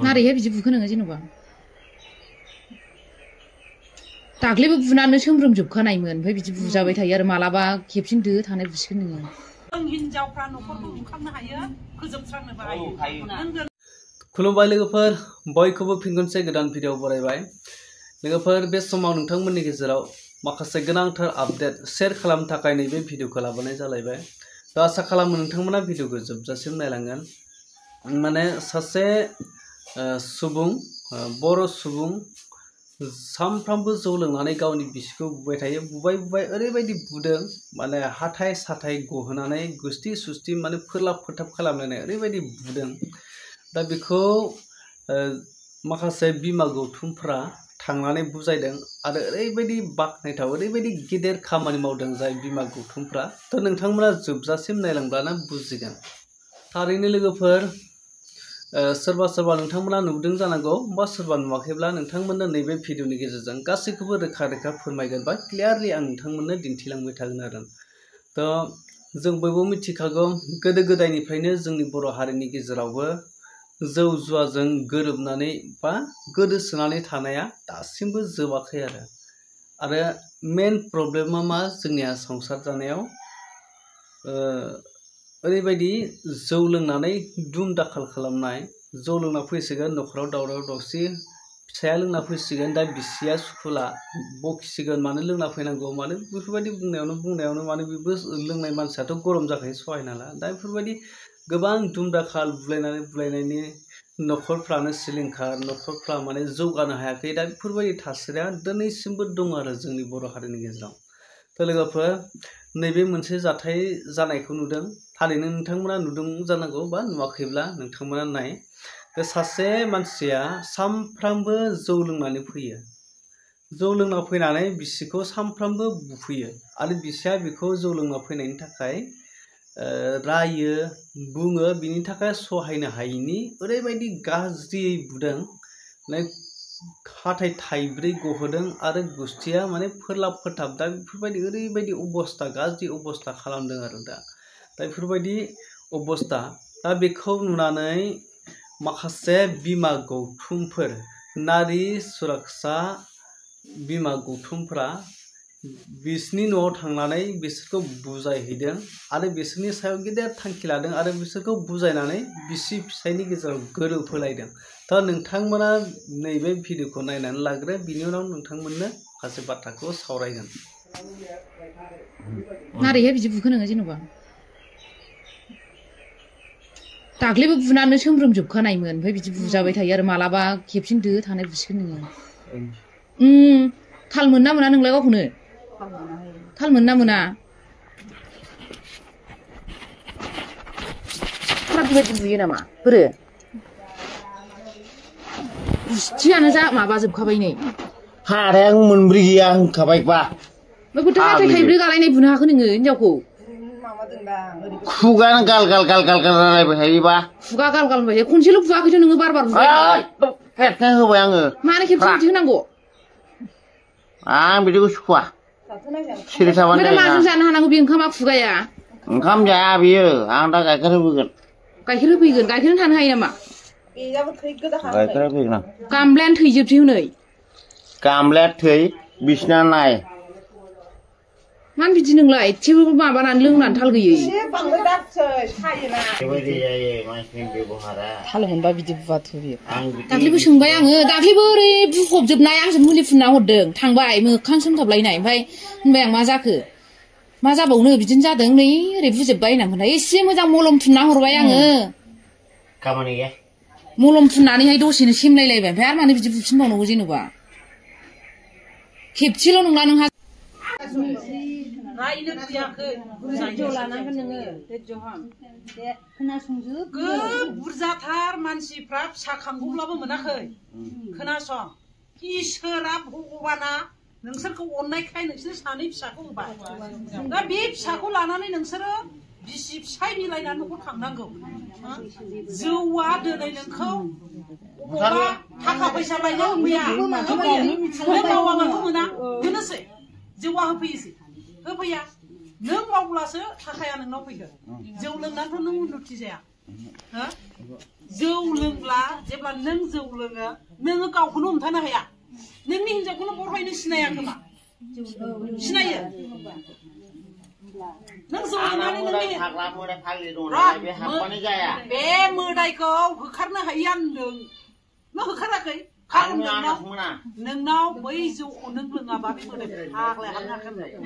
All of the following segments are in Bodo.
मारैहाय बिदि बुखो नोङो जेनेबा दाख्लैबो बुनानै सोमब्रोमजोबखानायमोन ओमफ्राय बिदि बुजाबाय थायो आरो मालाबा खेबसेनो दो थानाय बुसिगोन नोङो हिनजावफ्रा न'खरखौ बुखांनो हायो फोजोबस्रांनोबो हायो। खुलुमबाय लोगोफोर बयखौबो फिन खनसे गोदान भिडिअ बरायबाय लोगोफोर बे समाव नोंथांमोननि गेजेराव माखासे गोनांथार आपडेट शेयार खालामनो थाखाय नैबे भिडिअखौ लाबोनाय जालायबाय। दा आसा खालामो नोंथांमोना भिडिअखौ जोबजासिम नायलांगोन। माने सासे सुबुं बर' सुबुं सानफ्रामबो जौ लोंनानै गावनि बिसिखौ बुबाय थायो। बुबाय ओरैबायदि बुदों माने हाथाय साथाय गहोनानै गुस्थि सुस्थि माने फोरलाब फोथाब खालामनानै ओरैबायदि बुदों। दा बेखौ माखासे बिमा गौथुमफ्रा थांनानै बुजायदों आरो ओरैबायदि बाख्नायथाव ओरैबायदि गेदेर खामानि मावदों जाय बिमा गौथुमफ्रा। थ' नोंथांमोना जोबजासिम नायलांब्लानो बुजिगोन। थारैनो लोगोफोर सोरबा सोरबा नोंथांमोना नुदों जानांगौ बा सोरबा नुवाखैब्ला नोंथांमोननो नैबे भिडिअनि गेजेरजों गासैखौबो रोखा रोखा फोरमायगोन बा क्लियारलि आं नोंथांमोननो दिन्थिलांबाय थागोन आरो। थ' जों बयबो मिथिखागौ गोदो गोदायनिफ्रायनो जोंनि बर' हारिनि गेजेरावबो जौ जुवाजों गोरोबनानै बा गोदोसोनानै थानाया दासिमबो जोबाखै आरो मेन प्रब्लेमा मा जोंनिया संसार जानायाव ओरैबायदि जौ लोंनानै दुम दाखाल खालामनाय। जौ लोंना फैसिगोन न'खराव दावराव दावसि, फिसाया लोंना फैसिगोन दा बिसिया सुखुला बखिसिगोन मानो लोंना फैनांगौ मानो बेफोरबायदि बुंनायावनो माने बेबो लोंनाय मानसियाथ' गरम जाखायो सहायनो हाला। दा बेफोरबायदि गोबां दुम दाखाल बुलायनायनि न'खरफ्रानो सिलिंखार, न'खरफ्रा माने जौगानो हायाखै। दा बेफोरबायदि थासारिया दिनैसिमबो दङ आरो जोंनि बर' हारिनि गेजेराव। थ' लोगोफोर नैबे मोनसे जाथाय जानायखौ नुदों। थारैनो नोंथांमोना नुदों जानांगौ बा नुवाखैब्ला नोंथांमोना नाय। बे सासे मानसिया सानफ्रामबो जौ लोंनानै फैयो। जौ लोंना फैनानै बिसिखौ सानफ्रामबो बुफैयो आरो बिसिया बेखौ जौ लोंना फैनायनि थाखाय रायो बुङो। बिनि थाखाय सहायनो हायिनि ओरैबायदि गाज्रियै बुदों माने हाथाय थाइब्रै गहोदों आरो गुस्थिया माने फोरलाब फोथाब। दा बेफोरबायदि ओरैबायदि अबस्था गाज्रि अबस्था खालामदों आरो दा बेफोरबायदि अबस्था। दा बेखौ नुनानै माखासे बिमा गौथुमफोर नारि सुरक्षा बिमा गौथुमफ्रा बिसोरनि न'आव थांनानै बिसोरखौ बुजायहैदों आरो बिसोरनि सायाव गेदेर थांखि लादों आरो बिसोरखौ बुजायनानै बिसि फिसायनि गेजेराव गोरोबहोलायदों। दा नोंथांमोना नैबे भिडिअखौ नायनानै लाग्रो, बिनि उनाव नोंथांमोननो माखासे बाथ्राखौ सावरायगोन। मारैहाय बिदि बुखो नोङो जेनेबा दाख्लैबो बुनानै सोमब्रोमजोबखानायमोन ओमफ्राय बिदि बुजाबाय थायो आरो मालाबा खेबसेनो दो थानाय बुसिगोन नोङो। थाल मोनना मोना नोंलाय गावखौनो? थाल मोनना मोना? फुरा बेबायदि बुयो नामा? बोरो गुस्थियानो जा माबाजोबखाबाय नै। हाराया मोनब्रै गैया होनखाबायबा। बेखौथ' हाथाय थाइब्रै गालायनाय बुनो हाखो नोङो हिनजावखौ? खुगानो गाल रायलायबाय थायोबा। खुगा गाल होनबाय थायो। खनसेल' बुआखैथ' नोङो बार बुबाय। खेबसे होबाय आङो। मानो खेबसे बिदि होनांगौ? आं बिदिखौ सुखुवा। सिरि थाबानो जायोना। माजों जानो हानांगौ बे ओंखामा खुगाया? ओंखाम जाया बियो। आं दा गाइखेर होफैगोन। गाइखेर होफैगोन? गाइखेरजों थानो हायो नामा? गाइखेर होफैगोन आं। गामलायानो थैजोबसै हनै। गामलाया थै बिसिना नाय। मानो बिदि नोंलाय एसेबो माबानानै लोंनानै थाल गैयै? थाल मोनबा बिदि बुवाथ' बियो। दाख्लैबो सोंबाय आङो, दाख्लैबो ओरै बुफबजोबनाय आंसो मुलि फुनना हरदों। थांबाय मोखां सोमथाबलायनाय। ओमफ्राय होनबाय आं मा जाखो? मा जाबावनो बिदिनो जादों नै ओरै बुजोबबाय होनना खोन्थाय। एसे मोजां मलम फुनना हरबाय आङो। खामानि गैया। मलम फुननानैहाय दसेनो सेमलायलायबाय। ओमफ्राय आरो मानो बिदि बुफिनबावनांगौ जेनेबा? खेबसेल' नंला नोंहा। रायनो फैयाखै। बुरजाथार मानसिफ्रा फिसा खांगौब्लाबो मोनाखै। खोनासं, इसोरा भगबाना नोंसोरखौ अननायखाय नोंसोर सानै फिसाखौ होबाय। दा बे फिसाखौ लानानै नोंसोरो बिसि फिसाय मिलायनानै न'खर खांनांगौ। जौआ दिनै नोंखौ बबावबा थाखा फैसा लायनो होफैया। नों मावाबाथ' मोना, मोनोसै। जौआ होफैया। नों मावब्लासो थाखाया नोंनाव फैगोन। जौ लोंनानैथ' नों उन्नति जाया। जौ लोंब्ला जेब्ला नों जौ लोङो नोङो गावखौनो हमथानो हाया नोंनि हिनजावखौनो बरहायनो सिनाया खोमा सिनायो नों जौ लोंनानै बे मोदायखौ होखारनो हायो होनदों नों होखाराखै नोंनाव बै जौखौ नों लोङाबा बे मोदाय फाग्लाया हाबनो हाखाया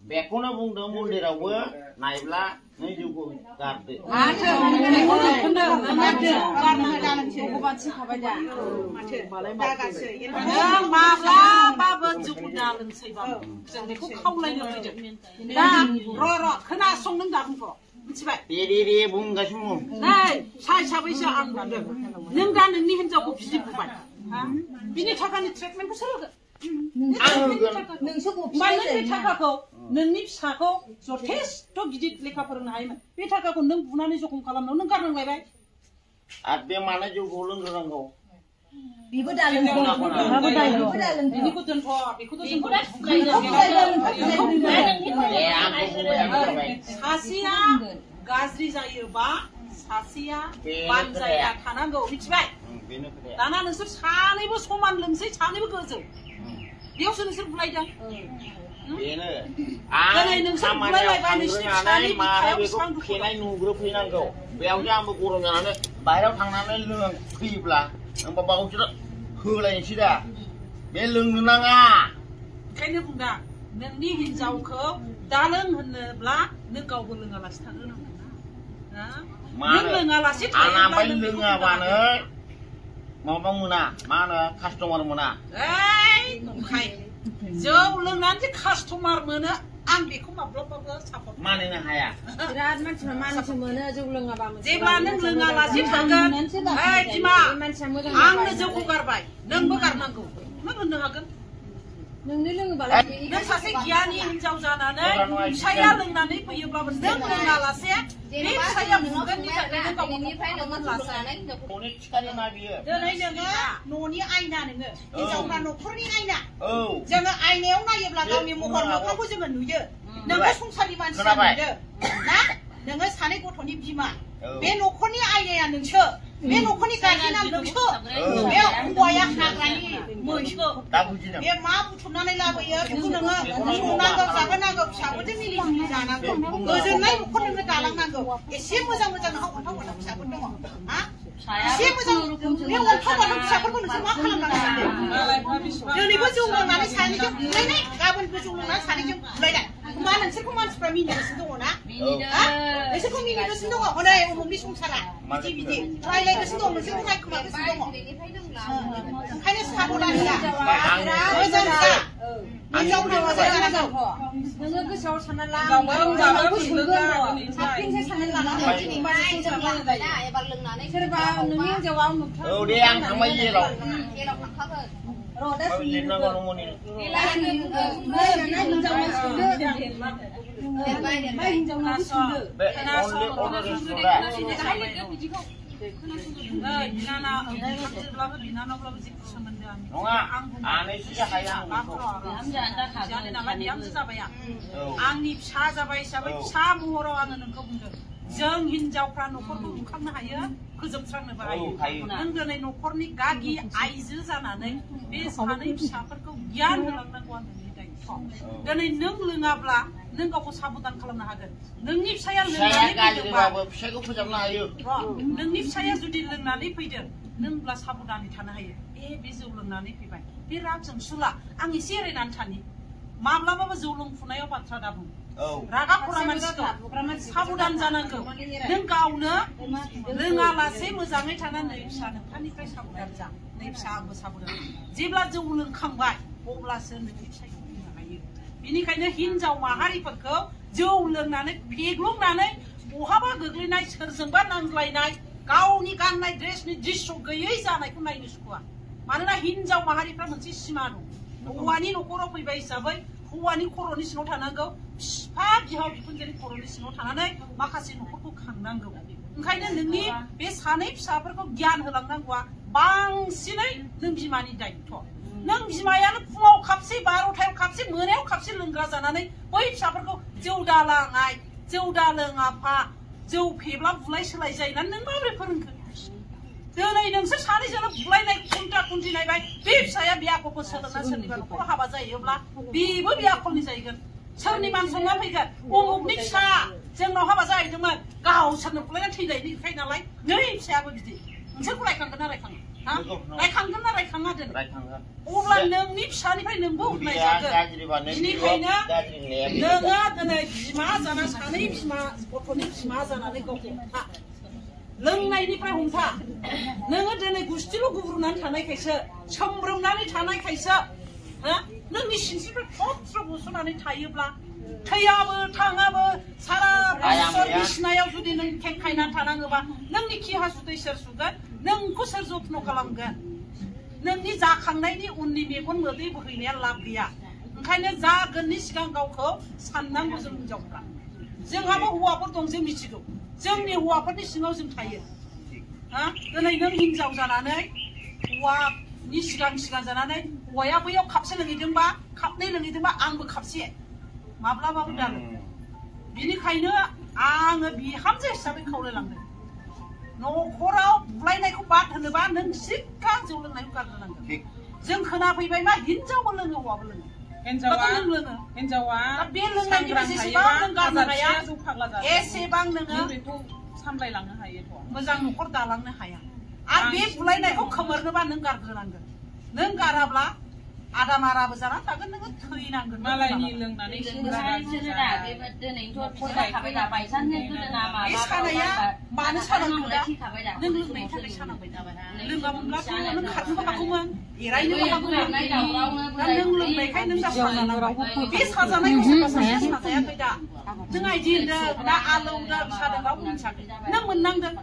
बेखौनो बुंदों मन्दिरावबो नायब्ला नों जौखौ गारदो नों माब्लाबाबो जौखौ दा लोंसैबाबो जों बेखौ खावलायनो फैदों दा र' खोनासं नों दा बुंथ' मिथिबाय दे बुंगासिनो नै हिसाबैसो आं बुंदों नों दा नोंनि हिनजावखौ बिदि बुंबाय बिनि थाखानि ट्रिटमेन्टखौ सोर होगोन बे थाखाखौ नोंनि फिसाखौ जथेस्थ' गिदिर लेखा फोरोंनो हायोमोन बे थाखाखौ नों बुनानै जखम खालामनायाव नों गारनांलायबाय आरो बे मानो जौखौ लोंग्रोनांगौ बेबो दा लोंगौ बिनिखौ दोनथ' बेखौथ' सासेया गाज्रि जायोबा सासेया बानजाया थानांगौ मिथिबाय दाना नोंसोर सानैबो समान लोंसै सानैबो गोजौ बेयावसो नोंसोर बुलायदों दिनै नोंसोर बुलायलायबाय नोंसोरनि फिसानि बिखायाव बेसेबां फेनाय नुग्रोफैनांगौ बेयावसो आंबो गरम जानानै बाहेरायाव थांनानै लोंफैयोब्ला होमबा बावसो होलायनोसै दा बे लोंनो नाङा ओंखायनो बुंदा नोंनि हिनजावखौ दालों होनोब्ला नों गावबो लोङालासे थानो नांगौ नों लोङालासे थायोब्ला लोङाबानो माबा मोना मा होनो कास्टमार मोना नंखाय जौ लोंनानै कास्टमार मोनो आं बेखौ माब्लाबाबो सापर्ट मानिनो हाया बिराद मानसिफ्रा मानसि मोनो जौ लोङाबा जेब्ला नों लोङालासे थागोन बिमा आंनो जौखौ गारबाय नोंबो गारनांगौ नों होननो हागोन नोंनो लोङोबालाय नों सासे गियानि हिनजाव जानानै फिसाया लोंनानै फैयोब्लाबो नों लोङालासे बे फिसाया बुगोननि थाखाय नों गावनिफ्राय नोङो लाजानाय न'नि थिखारि मा बियो दिनै नोङो न'नि आयना नोङो हिनजावफ्रा न'खरनि आयना जोङो आयनायाव नायोब्ला गावनि महर मोखांखौ जोङो नुयो नोङो संसारनि मानसिया नुयो ना नोङो सानै गथ'नि बिमा बे न'खरनि आयनाया नोंसो बे न'खरनि गारजेना नोंसो बे हौवाया हाग्रानि मैसो बे मा बुथुमनानै लाबोयो बेखौ नोङो संनांगौ जाहोनांगौ फिसाफोरजों मिलि जुलि जानांगौ गोजोननाय न'खर नोङो दालांनांगौ एसे मोजां मोजां अन्थाव बाथाव फिसाफोर दङ एसे मोजां बे अन्थाव बाथाव फिसाफोरखौ नोंसोर मा खालामनानै सानदों दिनैबो जौ लोंनानै सानैजों बुलायनाय गाबोनबो जौ लोंनानै सानैजों बुलायनाय मा नोंसोरखौ मानसिफ्रा मिनिगासिनो दङ ना नोंसोरखौ मिनिगासिनो दङ हनै उमुखनि संसारा बिदि रायलायगासिनो दं नोंसोरखौ रायखोमागासिनो दङ ओंखायनो साबधान जा मोजां जा हिनजावफ्रा मोजां जानांगौ नोङो गोसोआव सानना ला साबसिनसो साननानै लानांगौ एबार लोंनानै सोरबा नोंनि हिनजावा औ दे आं थांबाय जेराव थांखागोन लिरनांगौ न'मनि बिनानावब्लाबो जेबो सोमोन्दो आंनि फिसा जाबाय हिसाबै फिसा महराव आङो नोंखौ बुंदों जों हिनजावफ्रा न'खरखौ लुखांनो हायो फोजोबस्रांनोबो हायो नों दिनै न'खरनि गागि आइजो जानानै बे सानै फिसाफोरखौ गियान होलांनांगौ आं नोंनि दायित्व दिनै नों लोङाब्ला नों गावखौ साबधान खालामनो हागोन नोंनि फिसाया लोंनानै फैदोंबा फिसाखौ फोजोबनो हायो नोंनि फिसाया जुदि लोंनानै फैदों नों होनब्ला साबधानै थानो हायो बे जौ लोंनानै फैबाय बे रागजों सुला आं एसे एरायनानै थानि माब्लाबाबो जौ लोंफुनायाव बाथ्रा दा बुं रागा खरा मानसिखौ साबधान जानांगौ नों गावनो लोङालासे मोजाङै थानानै फिसा नोंथांनिफ्राय साबधान जा नै फिसा आंबो साबधान जेब्ला जौ लोंखांबाय अब्लासो नोंनि फिसायखौ बुंनो हायो बेनिखायनो हिनजाव माहारिफोरखौ जौ लोंनानै फेग्लुंनानै बहाबा गोग्लैनाय सोरजोंबा नांज्लायनाय गावनि गाननाय ड्रेसनि दृश्य गैयै जानायखौ नायनो सुखुवा मानोना हिनजाव माहारिफ्रा मोनसे सिमा दं हौवानि न'खराव फैबाय हिसाबै हौवानि खर'नि सिङाव थानांगौ बिफा बिहाव बिखुनजोनि खर'नि सिङाव थानानै माखासे न'खरखौ खांनांगौ ओंखायनो नोंनि बे सानै फिसाफोरखौ गियान होलांनांगौआ बांसिनै नों बिमानि दायित्व नों बिमायानो फुङाव खापसे 12थायाव खापसे मोनायाव खापसे लोंग्रा जानानै बै फिसाफोरखौ जौ दालाङाय जौ दालों आफा जौ फेब्ला बुलाय सोलाय जायोना नों माबोरै फोरोंखो दिनै नोंसोर सानैजोंनो बुलायनाय खुन्था खुन्थि नायबाय बे फिसाया बे आखलखौ सोलोंना सोरनिबा न'खराव हाबा जायोब्ला बेबो बे आखलनि जाहैगोन सोरनि मान सनमान फैगोन अमुकनि फिसा जोंनाव हाबा जाहैदोंमोन गावसोरनो बुलायना थैनायनिखाय नालाय नै फिसायाबो बिदि नोंसोरखौ रायखांगोन ना रायखाङा रायखांगोन ना रायखाङा दोन अब्ला नोंनि फिसानिफ्राय नोंबो उदनाय जागोन बेनिखायनो नोङो दिनै बिमा जाना सानै बिमा गथ'नि बिमा जानानै गावखौ हमथा लोंनायनिफ्राय हमथा नोङो दिनै गुस्थिल' गुब्रुनानै थानायखायसो सोमब्रोमनानै थानायखायसो नोंनि सिनस्रिफ्रा थ्र' बुस'नानै थायोब्ला थैयाबो थाङाबो सारा बोसोर बिसिनायाव जुदि नों खेंखायनानै थानाङोबा नोंनि खि हासुदै सोर सुगोन नोंखौ सोर जथ्न' खालामगोन नोंनि जाखांनायनि उननि मेगन मोदै बोहैनाया लाब गैया ओंखायनो जागोननि सिगां गावखौ साननांगौ जों हिनजावफ्रा जोंहाबो हौवाफोर दं जों मिथिगौ जोंनि हौवाफोरनि सिङाव जों थायो दिनै नों हिनजाव जानानै हौवानि सिगां जानानै हौवाया बैयाव खापसे लोंहैदोंबा खापनै लोंहैदोंबा आंबो खापसे माब्लाबाबो दानो बिनिखायनो आङो बिहामजो हिसाबै खावलायलांदों न'खराव बुलायनायखौ बाद होनोबा नों सिगां जौ लोंनायखौ गारग्रोनांगोन जों खोनाफैबाय मा हिनजावबो लोङो हौवाबो लोङो हिनजावा बे लोंनायनि जेसेबां नों गारनो हाया एसेबां नोङो सामलायलांनो हायो मोजां न'खर दालांनो हाया आरो बे बुलायनायखौ खोमोरनोबा नों गारग्रोनांगोन नों गाराब्ला आदामाराबो जाना थागोन नोङो थैनांगोन मालायनि लोंनानै सानाया मानो सानांगौ दा नों लोंनायनि थाखाय सानांबाय लोङामोनब्लाथ' नों खारनोबो हागौमोन एरायनोबो हागौमोन दा नों लोंनायखाय नों दा साजानांगौ बे साजानायखौ सोरबा सासेया साजायाखै दा नों आइदि होनदों ना आलौदों सादों रावबो मिथियाखै नों मोननांगोन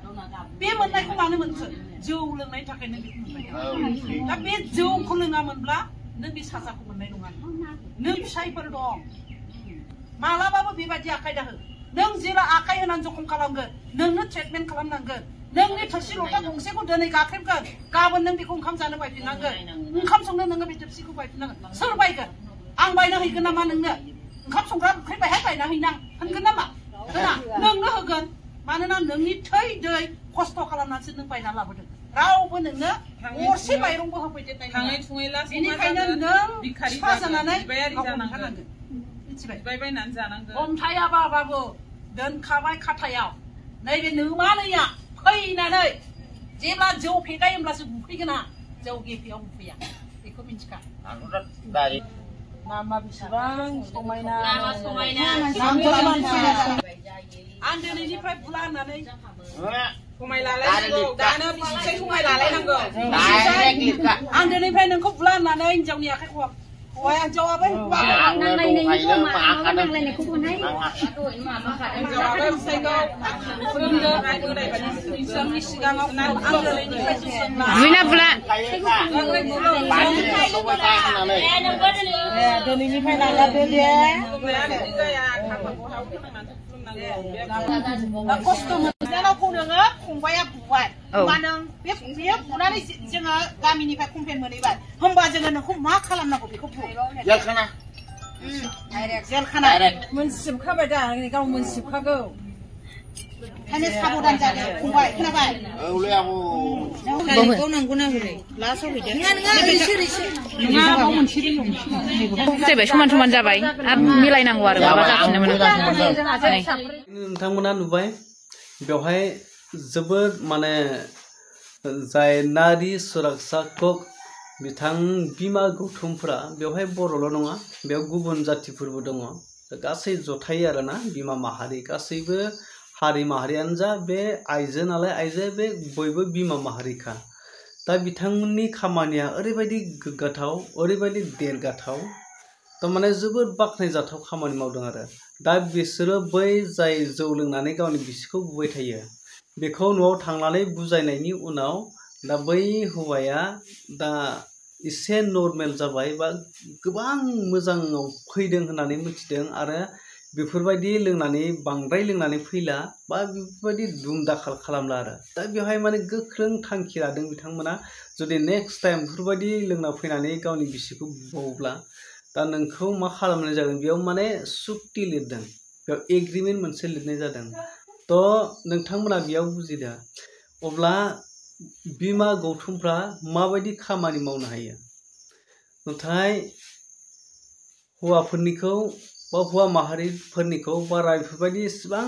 बे मोननायखौ मानो मोनखो जौ लोंनायनि थाखाय नों बेखौ मोनबाय दा बे जौखौ लोङामोनब्ला नों बे साजाखौ मोननाय नङा नों फिसायफोर दं मालाबाबो बेबायदि आखाइ दाहो नों जेला आखाइ होनानै जखम खालामगोन नोंनो ट्रिटमेन्ट खालामनांगोन नोंनि थोरसि लथा गंसेखौ दिनै गाख्रेबगोन गाबोन नों बेखौ ओंखाम जानो बायफिननांगोन ओंखाम संनो नोङो बे थोरसिखौ बायफिननांगोन सोर बायगोन आं बायना हैगोन नामा नोंनो ओंखाम संग्रा ओंख्रि बायहाय बायना हैनां होनगोन नामा होना नोंनो होगोन मानोना नोंनि थै दै खस्थ' खालामनानैसो नों बायना लाबोदों रावबो नोंनो गरसे माइरंबो होफैदेरनाय नङा बेनिखायनो नों बिफा जानानै मिथिबाय हमथायाबाबो दोनखाबाय खाथायाव नैबे नोमानैया फैनानै जेब्ला जौ फेगायो होमब्लासो बुफैगोना जौ गेफेयाव बुफैया बेखौ मिथिखा नामा बेसेबां समायना आं दिनैनिफ्राय बुला होननानै समाय लालायनांगौ दानो बिसिसै समाय लालायनांगौ आं दिनैनिफ्राय नोंखौ बुला होननानै हिनजावनि आखाइखौ हौवाया हिनजावाबो जोंनि सिगाङाव बुना बुला दिनैनिफ्राय नागारदो दे खस्थ' मोनजानावखौ नोङो फंबाया बुबाय होमबा नों बेयो बुनानै जोङो गामिनिफ्राय कमप्लेन मोनहैबाय होमबा जोङो नोंखौ मा खालामनांगौ बेखौ बुं जेलखाना मोनसिबखाबाय दा गाव मोनसिबखागौ ओंखायनो साबधान जादो फंबाय खोनाबाय नांगौना हरै लास्टआव फैबाय समान समान जाबाय आरो मिलायनांगौ आरो माबा जाफिननो मोनो नोंथांमोना नुबाय बेवहाय जोबोद माने जाय नारी सुरक्षा कक बिथां बिमा गौथुमफोरा बेवहाय बर'ल' नङा बेयाव गुबुन जातिफोरबो दङ गासै जथायै आरोना बिमा माहारि गासैबो हारि माहारियानो जा बे आइजो नालाय आइजो बे बयबो बिमा माहारिखा दा बिथांमोननि खामानिया ओरैबायदि गोग्गाथाव ओरैबायदि देरगाथाव थारमाने जोबोद बाख्नायजाथाव खामानि मावदों आरो दा बिसोरो बै जाय जौ लोंनानै गावनि बिसिखौ बुबाय थायो बेखौ न'आव थांनानै बुजायनायनि उनाव दा बै हौवाया दा एसे नर्मेल जाबाय बा गोबां मोजाङाव फैदों होननानै मिथिदों आरो बेफोरबायदि लोंनानै बांद्राय लोंनानै फैला बा बेफोरबायदि दुम दाखाल खालामला आरो दा बेवहाय माने गोख्रों थांखि लादों बिथांमोना जुदि नेक्स्ट टाइम बेफोरबायदि लोंना फैनानै गावनि बिसिखौ बुबावोब्ला दा नोंखौ मा खालामनाय जागोन बेयाव माने सुक्ति लिरदों बेयाव एग्रिमेन्ट मोनसे लिरनाय जादों थ' नोंथांमोना बेयाव बुजिदो अब्ला बिमा गौथुमफ्रा माबायदि खामानि मावनो हायो नाथाय हौवाफोरनिखौ बा हौवा माहारिफोरनिखौ बारा बेफोरबायदि इसेबां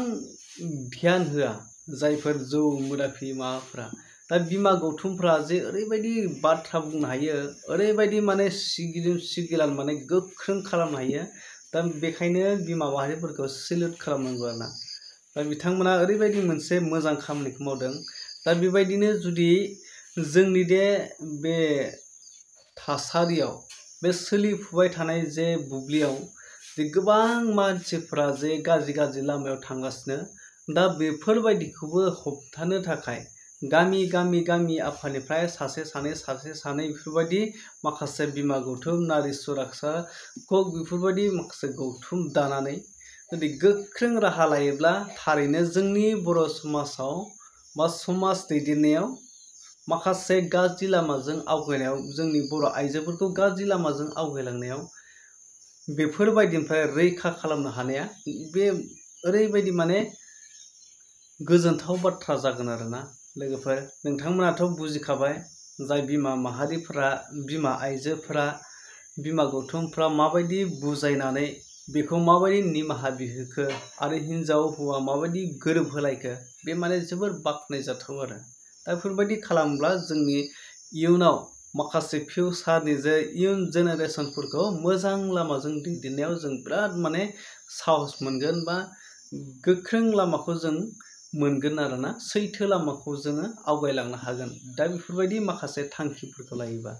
ध्यान होआ जायफोर जौ मुदाफि माबाफ्रा दा बिमा गौथुमफ्रा जे ओरैबायदि बाथ्रा बुंनो हायो ओरैबायदि माने सिगिलान माने गोख्रों खालामनो हायो दा बेखायनो बिमा माहारिफोरखौ सेल्युट खालामनांगौ आरोना दा बिथांमोना ओरैबायदि मोनसे मोजां खामानिखौ मावदों दा बेबायदिनो जुदि जोंनि बे थासारियाव बे सोलिफुबाय थानाय जे बुब्लियाव जे गोबां मानसिफ्रा जे गाज्रि लामायाव थांगासिनो दा बेफोरबायदिखौबो होबथानो थाखाय गामि आफादनिफ्राय सासे सानै बेफोरबायदि माखासे बिमा गौथुम नारी सुरक्षाखौ बेफोरबायदि माखासे गौथुम दानानै जुदि गोख्रों राहा लायोब्ला थारैनो जोंनि बर' समाजाव बा समाज दैदेननायाव माखासे गाज्रि लामाजों आवगायनायाव जोंनि बर' आइजोफोरखौ गाज्रि लामाजों आवगायलांनायाव बेफोरबायदिनिफ्राय रैखा खालामनो हानाया बे ओरैबायदि माने गोजोनथाव बाथ्रा जागोन आरोना लोगोफोर नोंथांमोनाथ' बुजिखाबाय जाय बिमा माहारिफोरा बिमा आइजोफोरा बिमा गौथुमफ्रा माबायदि बुजायनानै बेखौ माबायदि निमाहा बिहोखो आरो हिन्जाव हौवा माबायदि गोरोबहोलायखो बे माने जोबोर बाख्नायजाथाव आरो दा बेफोरबायदि खालामब्ला जोंनि इयुनाव माखासे फिउचारनि जे इयुन जेनेरेसनफोरखौ मोजां लामाजों दैदेननायाव जों बिराद माने साहस मोनगोन बा गोख्रों लामाखौ जों मोनगोन आरोना सैथो लामाखौ जोङो आवगायलांनो हागोन दा बेफोरबायदि माखासे थांखिफोरखौ लायोबा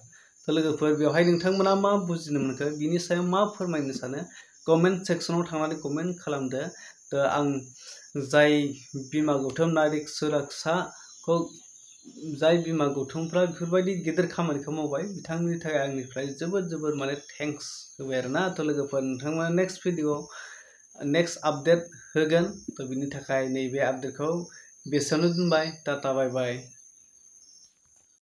थ' लोगोफोर बेवहाय नोंथांमोना मा बुजिनो मोनखो बिनि सायाव मा फोरमायनो सानो कमेन्ट सेक्सनाव थांनानै कमेन्ट खालामदो थ' आं जाय बिमा गौथुम नारी सुरक्षाखौ जाय बिमा गौथुमफ्रा बेफोरबायदि गेदेर खामानिखौ मावबाय बिथांमोननि थाखाय आंनिफ्राय जोबोर माने थेंक्स होबाय आरोना थ' लोगोफोर नोंथांमोना नेक्स्ट भिडिअ नेक्स्ट आपडेट होगोन थ' बिनि थाखाय नैबे आपडेटखौ बेसेयावनो दोनबाय टाटा बाय बाय